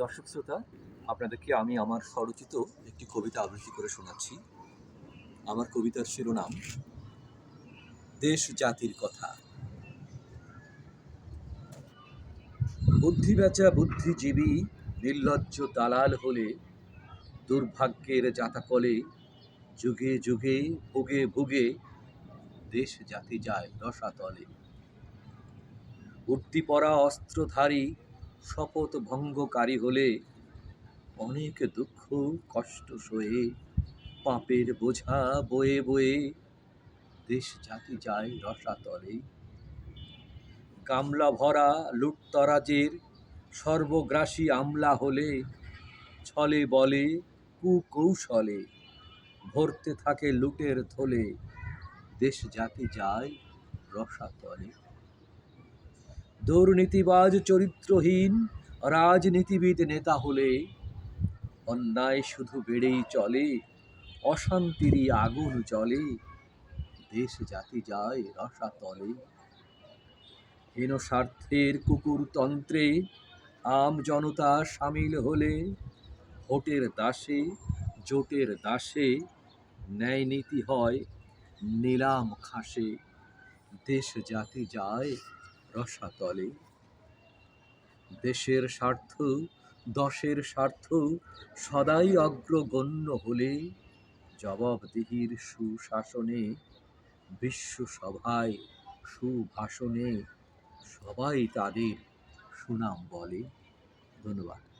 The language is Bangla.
দর্শক শ্রোতা, আপনাদেরকে আমি আমার স্বরচিত একটি কবিতা আবৃত্তি করে শোনাচ্ছি। আমার কবিতার শিরোনাম দেশ জাতির কথা। বুদ্ধিবেচা বুদ্ধিজীবী নির্লজ্জ দালাল হলে দুর্ভাগ্যের জাতাকলে যুগে যুগে ভুগে ভুগে দেশ জাতি যায় রসাতলে। উর্দি পরা অস্ত্রধারী শপথ ভঙ্গকারী হলে অনেক দুঃখ কষ্ট সয়ে পাপের বোঝা বয়ে বয়ে দেশ জাতি যায় রসাতলে। গামলা ভরা লুটতরাজের সর্বগ্রাসী আমলা হলে ছলে বলে কুকৌশলে ভরতে থাকে লুটের থলে দেশ জাতি যায় রসাতলে। দুর্নীতিবাজ চরিত্রহীন রাজনীতিবিদ নেতা হলে অন্যায় শুধু বেড়েই চলে অশান্তিরই আগুন জ্বলে দেশ জাতি যায় রসাতলে। হীন স্বার্থের কুকুরতন্ত্রে আম জনতা সামিল হলে ভোটের দাসে জোটের দাসে ন্যায় নীতি হয় নিলাম খাসে দেশ জাতি যায় রসাতলে। দেশের স্বার্থ দশের স্বার্থ সদাই অগ্রগণ্য হলে জবাবদিহির সুশাসনে বিশ্বসভায় সুভাষণে সবাই তাদের সুনাম বলে। ধন্যবাদ।